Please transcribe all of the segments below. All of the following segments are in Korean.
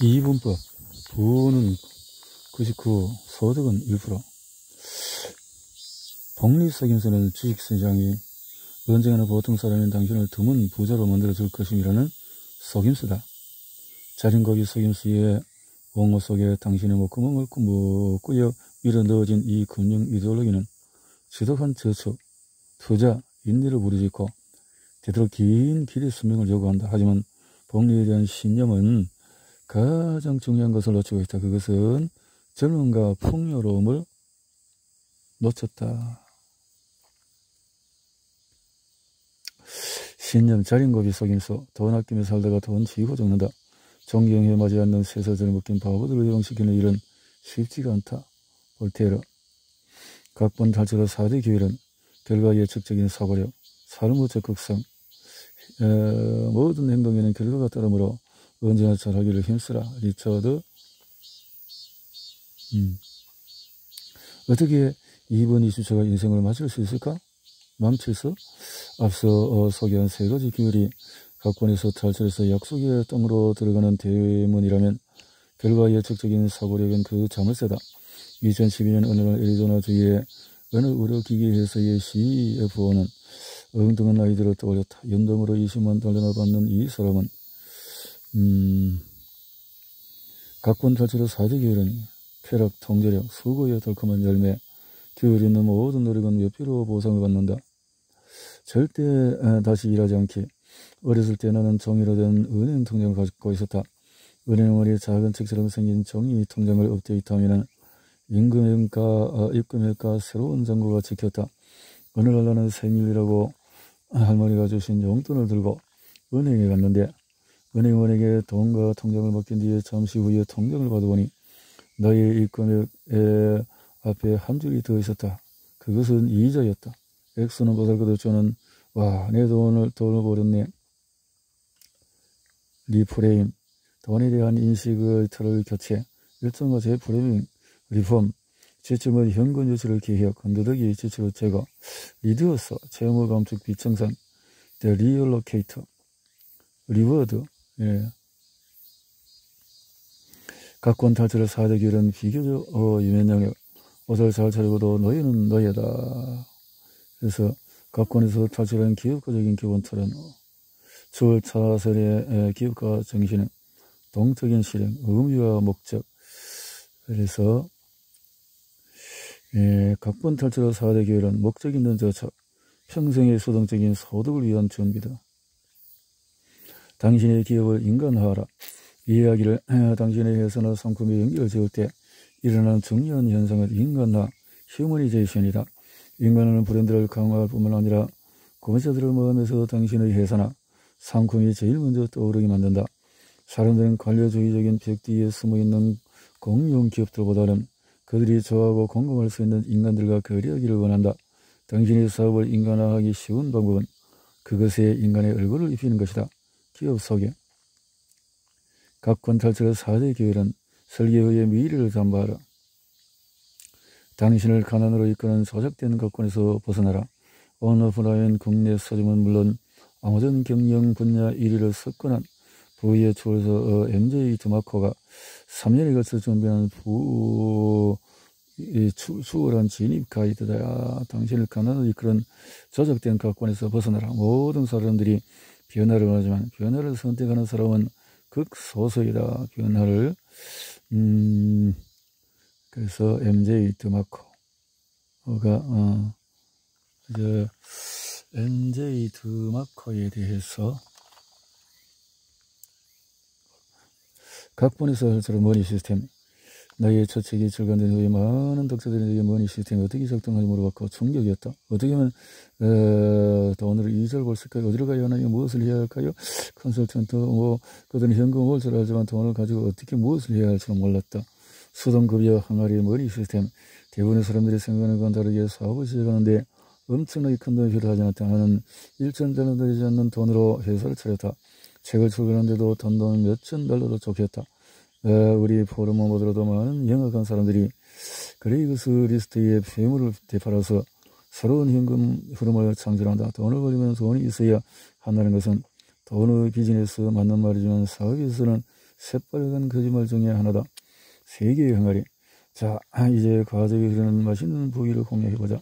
이분법, 부는 99, 소득은 1%. 복리석임서는 주식시장이 언젠가는 보통 사람인 당신을 드문 부자로 만들어줄 것임이라는 속임수다. 자린고비 속임수에 옹호 속에 당신의 목구멍을 꾸며 밀어 넣어진 이 금융 이데올로기는 지독한 저축, 투자, 인내를 부르짖고 되도록 긴 길의 수명을 요구한다. 하지만 복리에 대한 신념은 가장 중요한 것을 놓치고 있다. 그것은 젊음과 풍요로움을 놓쳤다. 신념, 자린고비 속임수. 돈 아끼며 살다가 돈 쥐고 죽는다. 존경해 마지 않는 쇠사슬을 묶인 바보들을 이용시키는 일은 쉽지가 않다. 볼테르. 각본 탈출의 4대 기회는 결과 예측적인 사고력, 삶의 적극성, 모든 행동에는 결과가 따르므로 언제나 잘하기를 힘쓰라. 리처드. 어떻게 2번 20초가 인생을 맞출 수 있을까? 망칠수? 앞서 소개한 3가지 기율이 각본에서 탈출해서 약속의 땅으로 들어가는 대문이라면 결과 예측적인 사고력은 그 자물쇠다. 2012년 어느 날 애리조나주의 어느 의료기기 회사의 CFO는 엉뚱한 아이디어를 떠올렸다. 연동으로 20만 달러나 받는 이 사람은 각본 탈출의 4대 기율은 쾌락, 통제력, 수고의 달콤한 열매, 기울이 있는 모든 노력은 몇 배로 보상을 받는다. 절대 다시 일하지 않기. 어렸을 때 나는 종이로 된 은행 통장을 가지고 있었다. 은행 머리에 작은 책처럼 생긴 종이 통장을 업데이트하면 입금액과 새로운 잔고가 찍혔다. 어느 날 나는 생일이라고 할머니가 주신 용돈을 들고 은행에 갔는데 은행원에게 돈과 통장을 맡긴 뒤에 잠시 후에 통장을 받아보니 나의 입금액 앞에 한 줄이 더 있었다. 그것은 이자였다. 액수는 보잘것없지만 와, 내 돈을 버렸네. 리프레임, 돈에 대한 인식의 틀을 교체, 일정과 재프레밍, 리폼, 지출 및 현금 유출을 개혁, 건더더기 지출을 제거, 리듀어서, 채무 감축 비청산, 더 리얼로케이터, 리워드, 각본 탈출의 4대 기율은 비교적 유면 영역, 옷을 잘 차리고도 너희는 너희다. 그래서 각본에서 탈출한 기업가적인 기본 틀은 주얼 차설의 기업가 정신은 동적인 실행, 의미와 목적. 그래서 각본 탈출의 4대 기율은 목적 있는 저축, 평생의 수동적인 소득을 위한 준비다. 당신의 기업을 인간화하라. 이 이야기를 당신의 회사나 상품에 연결을 지을 때 일어나는 중요한 현상은 인간화, 휴머니제이션이다. 인간화는 브랜드를 강화할 뿐만 아니라 구매자들의 마음에서 당신의 회사나 상품이 제일 먼저 떠오르게 만든다. 사람들은 관료주의적인 벽 뒤에 숨어있는 공룡 기업들보다는 그들이 좋아하고 공감할 수 있는 인간들과 거래하기를 원한다. 당신의 사업을 인간화하기 쉬운 방법은 그것에 인간의 얼굴을 입히는 것이다. 기업 소개. 각본 탈출의 4대 기율은 설계의 미래를 담보하라. 당신을 가난으로 이끄는 조작된 각본에서 벗어나라. 온오프라인 국내 서점은 물론 아마존 경영 분야 1위를 석권한 부의 추월서 MJ 드마코가 3년에 걸쳐 준비한 수월한 진입 가이드다. 당신을 가난으로 이끄는 조작된 각본에서 벗어나라. 모든 사람들이 변화를 원하지만 변화를 선택하는 사람은 극소수이다. 변화를 그래서 MJ 드마코가 MJ 드마코에 대해서 각본에서 할수록 머니 시스템, 나의 첫 책이 출간된 후에 많은 독자들에게 머니 시스템이 어떻게 작동하는지 물어봤고 충격이었다. 어떻게 하면 돈으로 이자를 벌 수 있을까요? 어디로 가야 하나요? 무엇을 해야 할까요? 컨설턴트, 그들은 현금을 잘 알지만 돈을 가지고 어떻게 무엇을 해야 할지는 몰랐다. 수동급여 항아리 머니 시스템. 대부분의 사람들이 생각하는 건 다르게 사업을 시작하는데 엄청나게 큰 돈이 필요하지 않다. 나는 1,000달러 되지 않는 돈으로 회사를 차렸다. 책을 출간하는데도 돈 몇천 달러도 쫓겼다. 우리 포럼을 보더라도 많은 영악한 사람들이 그레이그스 리스트의 폐물을 되팔아서 새로운 현금 흐름을 창출한다. 돈을 벌리면 돈이 있어야 한다는 것은 또 어느 비즈니스 맞는 말이지만 사업에서는 새빨간 거짓말 중에 하나다. 세계의 항아리. 자, 이제 과적이 흐르는 맛있는 부위를 공략해보자.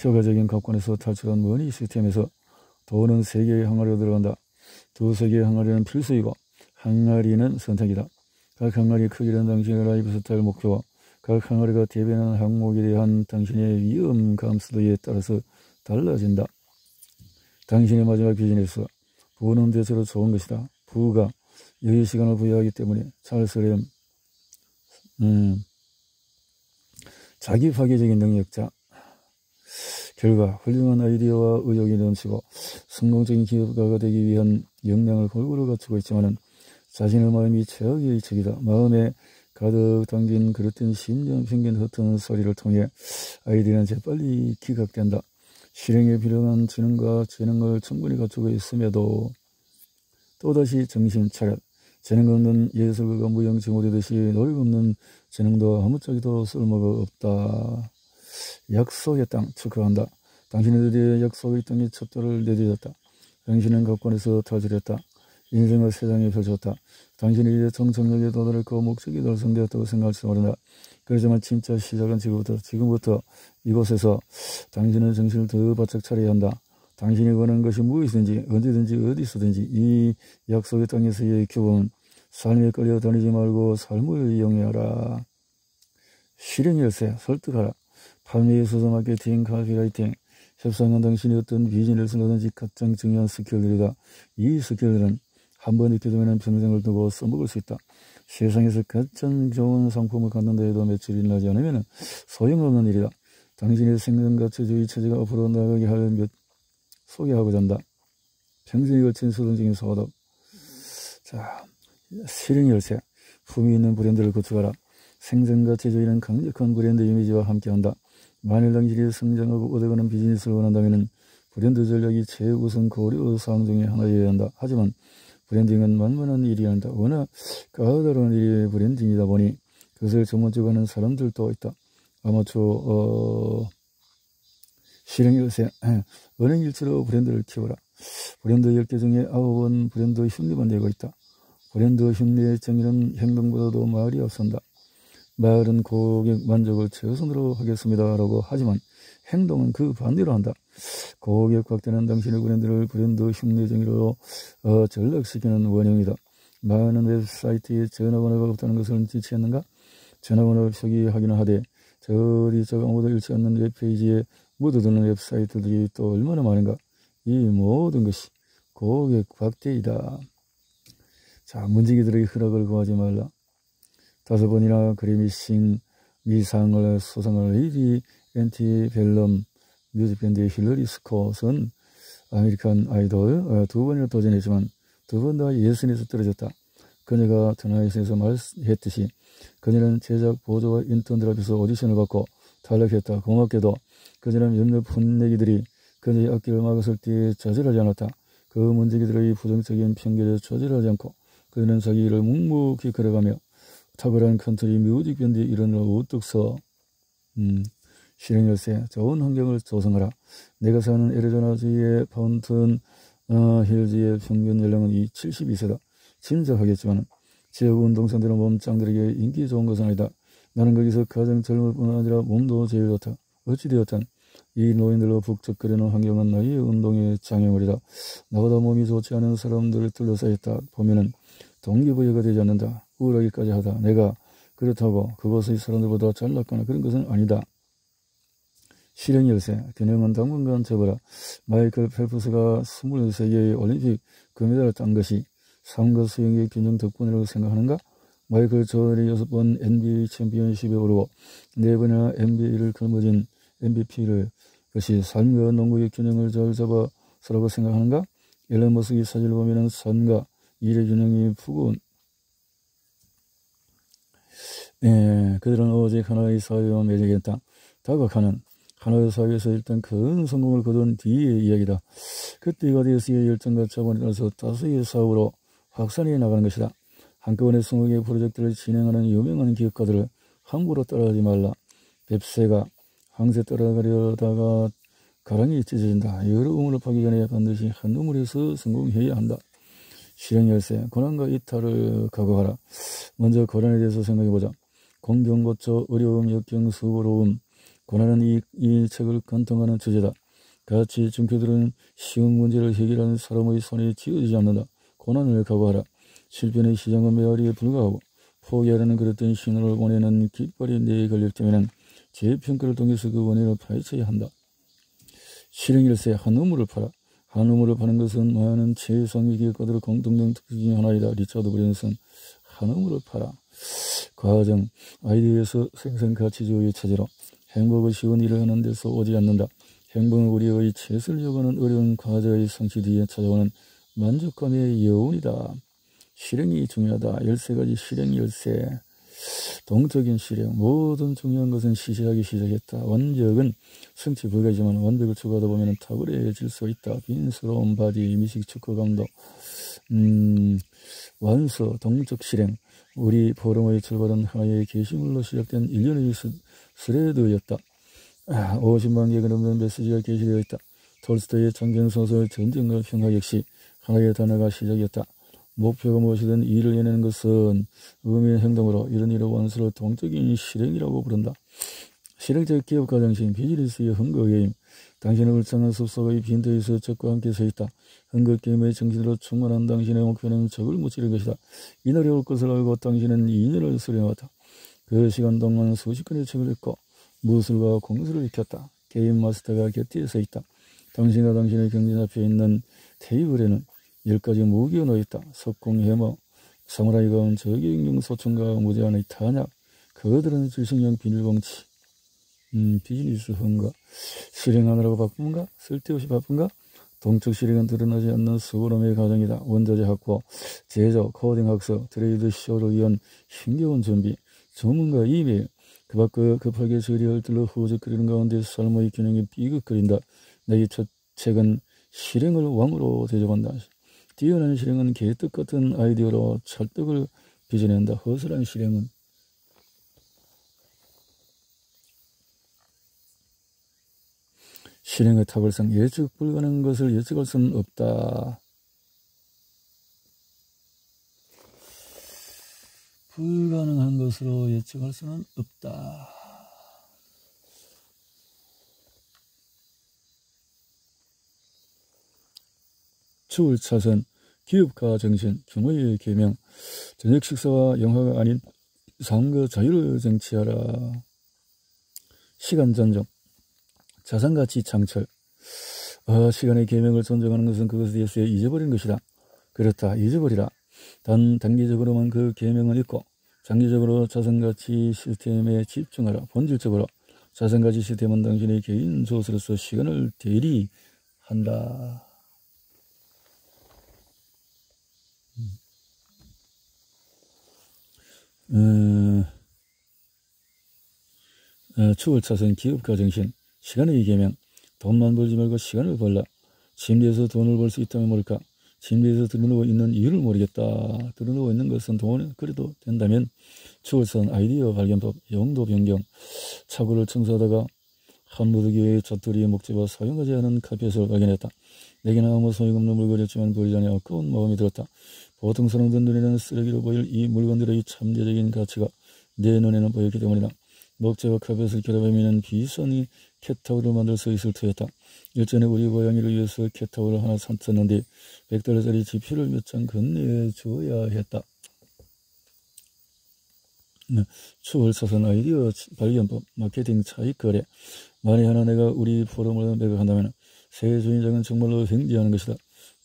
효과적인 각관에서 탈출한 머니 시스템에서 돈은 세계의 항아리로 들어간다. 두 세계의 항아리는 필수이고 항아리는 선택이다. 각 항아리 크기는 당신의 라이프 스타일 목표와 각 항아리가 대변하는 항목에 대한 당신의 위험 감수도에 따라서 달라진다. 당신의 마지막 비즈니스. 부는 대체로 좋은 것이다. 부가 여유 시간을 부여하기 때문에 찰스 램 자기 파괴적인 능력자. 결과 훌륭한 아이디어와 의욕이 넘치고 성공적인 기업가가 되기 위한 역량을 골고루 갖추고 있지만은 자신의 마음이 최악의 적이다. 마음에 가득 담긴 그릇된 심령 편견 흩어는 소리를 통해 아이디어는 재빨리 기각된다. 실행에 필요한 지능과 재능을 충분히 갖추고 있음에도 또다시 정신 차렷. 재능 없는 예술가가 무용지물 되듯이 노력 없는 재능도 아무짝에도 쓸모가 없다. 약속의 땅 축하한다. 당신의 드디어 약속의 땅에 촛대를 내딛었다. 당신은 각관에서 탈출했다. 인생을 세상에 펼쳤다. 당신이 이제 정착력에 도달했고 목적이 달성되었다고 생각할지 모른다. 그렇지만 진짜 시작은 지금부터 이곳에서 당신은 정신을 더 바짝 차려야 한다. 당신이 원하는 것이 무엇이든지 언제든지 어디서든지 이 약속의 땅에서의 규범은 삶에 끌려다니지 말고 삶을 이용해라. 실행 열쇠 설득하라. 판매, 수소 마케팅, 카피라이팅, 협상은 당신이 어떤 비즈니스를 하든지 가장 중요한 스킬들이다. 이 스킬들은 한번 익혀두면 평생을 두고 써먹을 수 있다. 세상에서 가장 좋은 상품을 갖는다 해도 매출이 나지 않으면 소용없는 일이다. 당신의 생존가치주의 체제가 앞으로 나가게 할 몇 소개하고자 한다. 평생에 걸친 수동적인 소득. 자, 실행 열쇠. 품위 있는 브랜드를 구축하라. 생존가치주의는 강력한 브랜드 이미지와 함께한다. 만일 당신이 성장하고 얻어가는 비즈니스를 원한다면 브랜드 전략이 최우선 고려 사항 중에 하나여야 한다. 하지만 브랜딩은 만만한 일이 아니다. 워낙 까다로운 일이 브랜딩이다 보니 그것을 전문적으로 하는 사람들도 있다. 아마추어 실행 열쇠. 은행일치로 브랜드를 키워라. 브랜드 10개 중에 9은 브랜드 흉내만 내고 있다. 브랜드 흉내의 정의는 행동보다도 말이 앞선다. 말은 고객 만족을 최우선으로 하겠습니다라고 하지만 행동은 그 반대로 한다. 고객 확대는 당신의 브랜드를 브랜드 흉내 정의로 전락시키는 원형이다. 많은 웹사이트에 전화번호가 없다는 것을 지치했는가? 전화번호 표기하기는 하되 저리 저 아무도 읽지 않는 웹페이지에 묻어두는 웹사이트들이 또 얼마나 많은가? 이 모든 것이 고객 확대이다. 자, 문지기들의 허락을 구하지 말라. 5번이나 그래미싱 미상을 수상할 레이디 앤티벨럼 뮤직밴드의 힐러리 스콧은 아메리칸 아이돌 2번이나 도전했지만 2번 다 예선에서 떨어졌다. 그녀가 트나잇에서 말했듯이 그녀는 제작 보조와 인턴들 앞에서 오디션을 받고 탈락했다. 고맙게도 그녀는 몇몇 풋내기들이 그녀의 악기를 막았을 때 좌절하지 않았다. 그 문지기들의 부정적인 편견에 좌절하지 않고 그녀는 자기 일을 묵묵히 걸어가며 탁월한 컨트리 뮤직밴드의 일원으로 우뚝 서 실행 열쇠 좋은 환경을 조성하라. 내가 사는 애리조나주의 파운튼 힐즈의 평균 연령은 72세다. 짐작하겠지만 지역 운동선들은 몸짱들에게 인기 좋은 것은 아니다. 나는 거기서 가장 젊을 뿐 아니라 몸도 제일 좋다. 어찌되었든 이 노인들로 북적거리는 환경은 나의 운동의 장애물이다. 나보다 몸이 좋지 않은 사람들을 둘러싸였다 보면은 동기부여가 되지 않는다. 우울하기까지 하다. 내가 그렇다고 그곳의 사람들보다 잘났거나 그런 것은 아니다. 실행 열쇠. 균형은 당분간 접어라. 마이클 펠프스가 23개의 올림픽 금메달을 딴 것이 삶과 수영의 균형 덕분이라고 생각하는가? 마이클 조던이 6번 NBA 챔피언십에 오르고 4번이나 NBA를 걸머진 MVP를 것이 삶과 농구의 균형을 잘 잡아서라고 생각하는가? 앨런 머스크의 사진을 보면 삶과 일의 균형이 푸고 그들은 오직 하나의 사회와 매력이었다. 다각하는 하나의 사회에서 일단 큰 성공을 거둔 뒤의 이야기다. 그때가 되었으니 열정과 자본에 따라서 다수의 사업으로 확산해 나가는 것이다. 한꺼번에 20개의 프로젝트를 진행하는 유명한 기업가들을 함부로 따라하지 말라. 뱁새가 황새 따라가려다가 가랑이 찢어진다. 여러 우물을 파기 전에 반드시 한 우물에서 성공해야 한다. 실행 열쇠. 고난과 이탈을 각오하라. 먼저 고난에 대해서 생각해보자. 공경, 고초, 어려움, 역경, 수고로움. 고난은 이 책을 관통하는 주제다. 같이 중표들은 쉬운 문제를 해결하는 사람의 손이 쥐어지지 않는다. 고난을 각오하라. 실패는 시장의 메아리에 불과하고 포기하라는 그릇된 신호를 보내는 깃발이 내에 걸릴 때에는 재평가를 통해서 그 원인을 파헤쳐야 한다. 실행일세. 한 우물을 팔아. 한 우물을 파는 것은 많은 최소한 기업가들의 공통된 특징 중 하나이다. 리차드 브랜슨. 한 우물을 팔아. 과정. 아이디어에서 생산가치주의의 체제로 행복을 쉬운 일을 하는 데서 오지 않는다. 행복은 우리의 최선을 요구하는 어려운 과제의 성취 뒤에 찾아오는 만족감의 여운이다. 실행이 중요하다. 13가지 실행 열쇠. 동적인 실행. 모든 중요한 것은 시시하기 시작했다. 완벽은 성취 불가이지만 완벽을 추구하다 보면 탁월해질 수 있다. 빈스러운 바디, 미식축구 감독. 완수, 동적 실행. 우리 포럼의 출발은 하나의 게시물로 시작된 일련의 스레드였다. 50만 개가 넘는 메시지가 게시되어 있다. 톨스토이의 장경소설 전쟁과 평화 역시 하나의 단어가 시작이었다. 목표가 무엇이든 일을 해내는 것은 의미의 행동으로 이런 일의 완수를 동적인 실행이라고 부른다. 실행적 기업가 정신, 비즈니스의 흥거게임. 당신의 울창한 숲속의 빈터에서 적과 함께 서 있다. 흥거게임의 정신으로 충만한 당신의 목표는 적을 무찌르는 것이다. 이날이 올 것을 알고 당신은 2년을 수련해왔다. 그 시간 동안 수십 권의 책을 읽고 무술과 공수를 익혔다. 게임 마스터가 곁에 서 있다. 당신과 당신의 경진 앞에 있는 테이블에는 10가지 무기가 놓여있다. 석공, 해머, 사무라이 가운, 저격용 소총과 무제한의 탄약, 거들은 질식용 비닐봉지. 비즈니스 흥가. 실행하느라고 바쁜가? 쓸데없이 바쁜가? 동적 실행은 드러나지 않는 수고로움의 과정이다. 원자재 확보, 제조, 코딩 학습, 트레이드 쇼를 위한 힘겨운 준비, 전문가 이메일. 그 밖 급하게 저리를 들러 후적거리는 가운데 삶의 균형이 삐걱거린다. 내게 첫 책은 실행을 왕으로 대접한다. 뛰어난 실행은 개떡 같은 아이디어로 찰떡을 빚어낸다. 허술한 실행은 실행의 탁월성. 예측 불가능한 것을 예측할 수는 없다. 불가능한 것으로 예측할 수는 없다. 추울 차선, 기업가 정신, 규모의 계명, 저녁 식사와 영화가 아닌 삶과 자유를 쟁취하라. 시간 존중, 자산가치 창출. 시간의 계명을 존중하는 것은 그것에 대해서 잊어버린 것이다. 그렇다, 잊어버리라. 단 단기적으로만 그 계명을 잊고 장기적으로 자산가치 시스템에 집중하라. 본질적으로 자산가치 시스템은 당신의 개인 조수로서 시간을 대리한다. 추월 차선, 기업가 정신, 시간의 계명. 돈만 벌지 말고 시간을 벌라. 침대에서 돈을 벌 수 있다면 모를까? 침대에서 드러누워 있는 이유를 모르겠다. 드러누워 있는 것은 돈, 그래도 된다면. 추월선, 아이디어 발견법, 용도 변경. 차고를 청소하다가 한 무더기의 자투리의 목재와 사용하지 않은 카펫을 발견했다. 내게는 아무 소용없는 물건이었지만 버리자니 아까운 마음이 들었다. 보통 사람들 눈에는 쓰레기로 보일 이 물건들의 참대적인 가치가 내 눈에는 보였기 때문이다. 목재와 카펫을 결합하면 비싼 캣타워를 만들 수 있을 터였다. 일전에 우리 고양이를 위해서 캣타워를 하나 샀는데 $100짜리 지폐를 몇 장 건네줘야 했다. 추월사선, 아이디어 발견법, 마케팅 차익 거래. 만에 하나 내가 우리 포럼을 매각한다면 새 주인장은 정말로 횡재하는 것이다.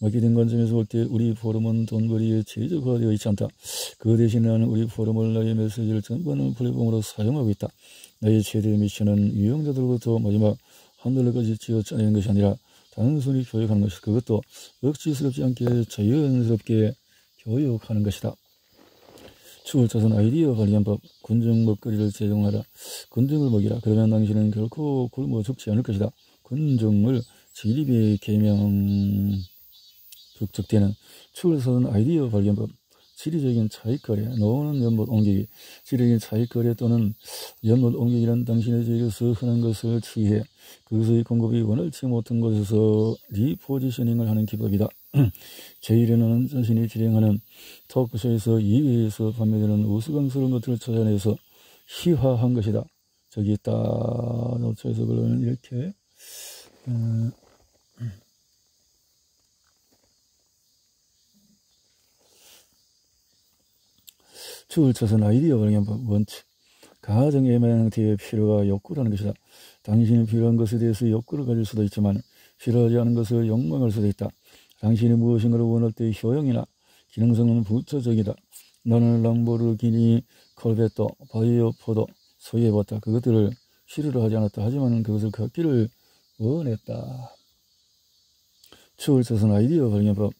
마케팅 관점에서 볼 때 우리 포럼은 돈벌이에 최적화되어 있지 않다. 그 대신 나는 우리 포럼을 나의 메시지를 전반하는 플랫폼으로 사용하고 있다. 나의 최대 미션은 유용자들부터 마지막 한 달러까지 쥐어짜내는 것이 아니라 단순히 교육하는 것이다. 그것도 억지스럽지 않게 자연스럽게 교육하는 것이다. 추월차선, 아이디어 발견법, 군중 먹거리를 제공하라. 군중을 먹이라. 그러면 당신은 결코 굶어 죽지 않을 것이다. 군중을 진립의 계명. 북적대는 추월차선, 아이디어 발견법, 지리적인 차익거래, 노는 연못 옮기기, 지리적인 차익거래 또는 연못 옮기기란 당신의 지역에서 흔한 것을 취해 그것의 공급이 원활치 못한 곳에서 리포지셔닝을 하는 기법이다. 제1회는 자신이 진행하는 토크쇼에서 2회에서 판매되는 우스꽝스러운 것들을 찾아내서 희화한 것이다. 저기 있다. 노트에서 그러면 이렇게 축을 쳐서는 아이디어 발견 원칙. 가정 애매한 형태의 필요가 욕구라는 것이다. 당신이 필요한 것에 대해서 욕구를 가질 수도 있지만 필요하지 않은 것을 욕망할 수도 있다. 당신이 무엇인가를 원할 때의 효용이나 기능성은 부차적이다. 나는 람보르기니, 콜베토, 바이오, 포도 소유해봤다. 그것들을 필요로 하지 않았다. 하지만 그것을 갖기를 원했다. 축을 쳐서는 아이디어 발견법.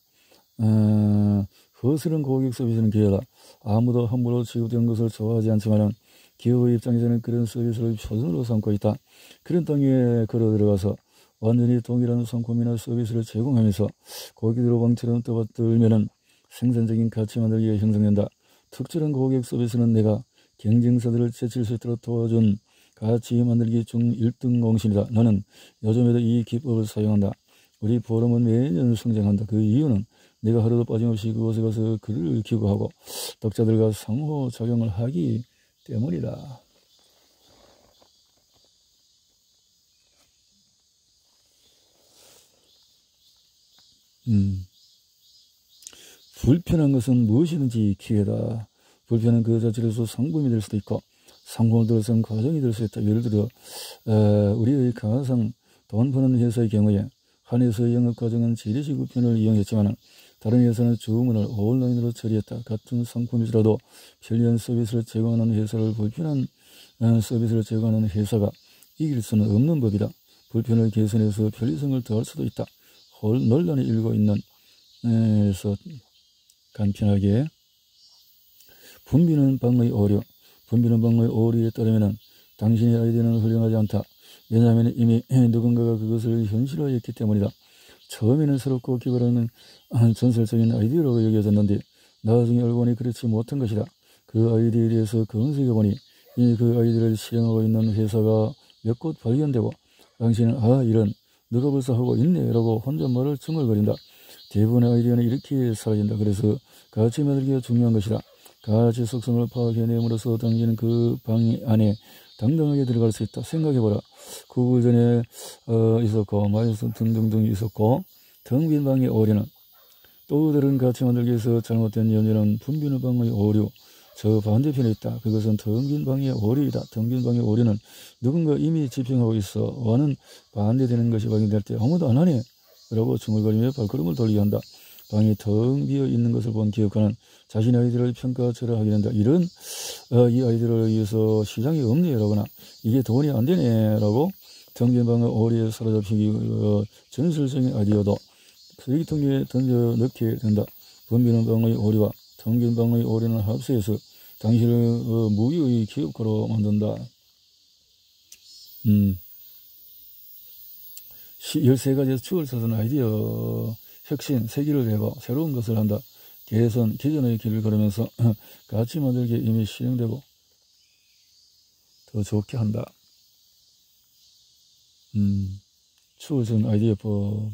거스른 고객 서비스는 기회다. 아무도 함부로 취급되는 것을 좋아하지 않지만 기업의 입장에서는 그런 서비스를 표준으로 삼고 있다. 그런 땅에 걸어 들어가서 완전히 동일한 상품이나 서비스를 제공하면서 고객들 왕처럼 떠받들면 생산적인 가치 만들기가 형성된다. 특별한 고객 서비스는 내가 경쟁사들을 제칠 수 있도록 도와준 가치 만들기 중 1등 공신이다. 나는 요즘에도 이 기법을 사용한다. 우리 포럼은 매년 성장한다. 그 이유는 내가 하루도 빠짐없이 그곳에 가서 글을 기고하고 독자들과 상호작용을 하기 때문이다. 불편한 것은 무엇이든지 기회다. 불편은 그 자체로서 상품이 될 수도 있고 상품을 들어서는 과정이 될 수 있다. 예를 들어 우리의 가상 돈 버는 회사의 경우에 한 회사의 영업 과정은 재래식 우편을 이용했지만 다른 회사는 주문을 온라인으로 처리했다. 같은 상품이더라도 편리한 서비스를 제공하는 회사를 불편한 서비스를 제공하는 회사가 이길 수는 없는 법이다. 불편을 개선해서 편리성을 더할 수도 있다. 논란이 일고 있는 에서 간편하게 붐비는 방의 오류. 붐비는 방의 오류에 따르면 당신의 아이디어는 훌륭하지 않다. 왜냐하면 이미 누군가가 그것을 현실화했기 때문이다. 처음에는 새롭고 기발하는 전설적인 아이디어라고 여겨졌는데 나중에 알고 보니 그렇지 못한 것이다. 그 아이디어에 대해서 검색해보니 이미 그 아이디어를 실행하고 있는 회사가 몇 곳 발견되고 당신은 이런 너가 벌써 하고 있네 라고 혼잣말을 중얼거린다. 대부분의 아이디어는 이렇게 사라진다. 그래서 가치 만들기가 중요한 것이다. 가치 속성을 파악해내므로써 당신은 그 방 안에 당당하게 들어갈 수 있다. 생각해보라. 구글 전에 있었고 마이너스 등등등 있었고 텅 빈 방의 오류는 또 다른 가치 만들기에서 잘못된 연연한 붐비는 방의 오류. 저 반대편에 있다. 그것은 텅 빈 방의 오류이다. 텅 빈 방의 오류는 누군가 이미 집행하고 있어 와는 반대되는 것이 발견될 때 아무도 안 하네 라고 중얼거리며 발걸음을 돌리게 한다. 방이 텅 비어 있는 것을 본 기업가는 자신의 아이디어를 평가절하하게 된다. 이런 이 아이디어를 위해서 시장이 없네 라거나 이게 돈이 안 되네 라고 텅 빈 방의 오류에 사로잡히기 전설적인 아이디어도 쓰레기통에 던져 넣게 된다. 붐비는 방의 오류와 텅 빈 방의 오류는 합세해서 당신을 무기의 기업가로 만든다. 13가지에서 축을 쳐서는 아이디어, 혁신, 세기를 내고 새로운 것을 한다. 개선, 기존의 길을 걸으면서 가치 만들기에 이미 실행되고 더 좋게 한다. 축을 쳐는 아이디어법.